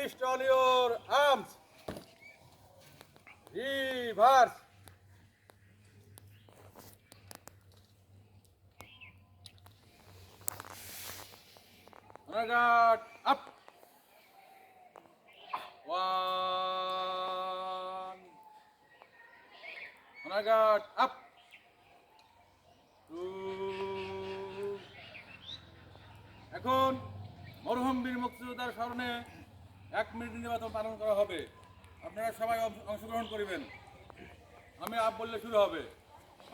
Released all your arms. Reverse. Honor guard, up. One. Honor guard, up. Two. এখন মরহুম বীর মুক্তিযোদ্ধার স্মরণে 1 মিনিট নির্বাচন পালন করা হবে। আপনারা সবাই অংশগ্রহণ করবেন। আমি আপ বললে শুরু হবে।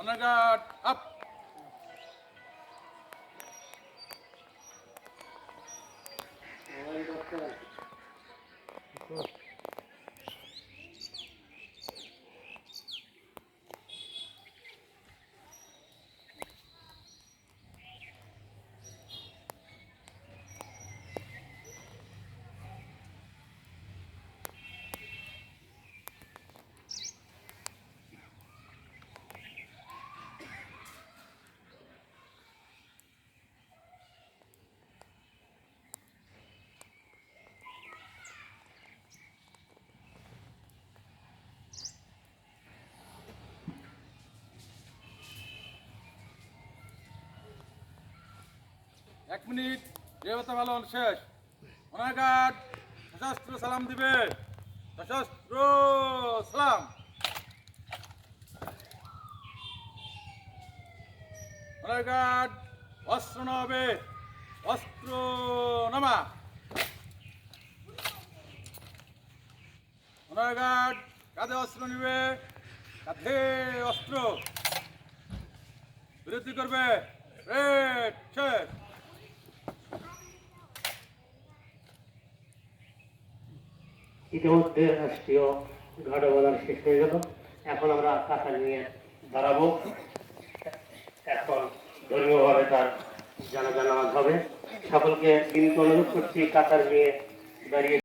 Honour guard up. এক মিনিট দেবতা পালন শেষ। অনার গার্ড সশস্ত্র সালাম দিবে। সশস্ত্র সালাম। অনার গার্ড অস্ত্র নামাবে। অস্ত্র নামা। অনার গার্ড কাঁধে অস্ত্র নিবে। কাঁধে অস্ত্র বিরতি করবে। রেড শেষ। ইতিমধ্যে রাষ্ট্রীয় গার্ড অবদান শেষ হয়ে গেল। এখন আমরা কাতার নিয়ে দাঁড়াবো। এখন ধর্মীয়ভাবে তার জানাজা নামাজ হবে। সকলকে বিনীত অনুরোধ করছি কাতার নিয়ে দাঁড়িয়ে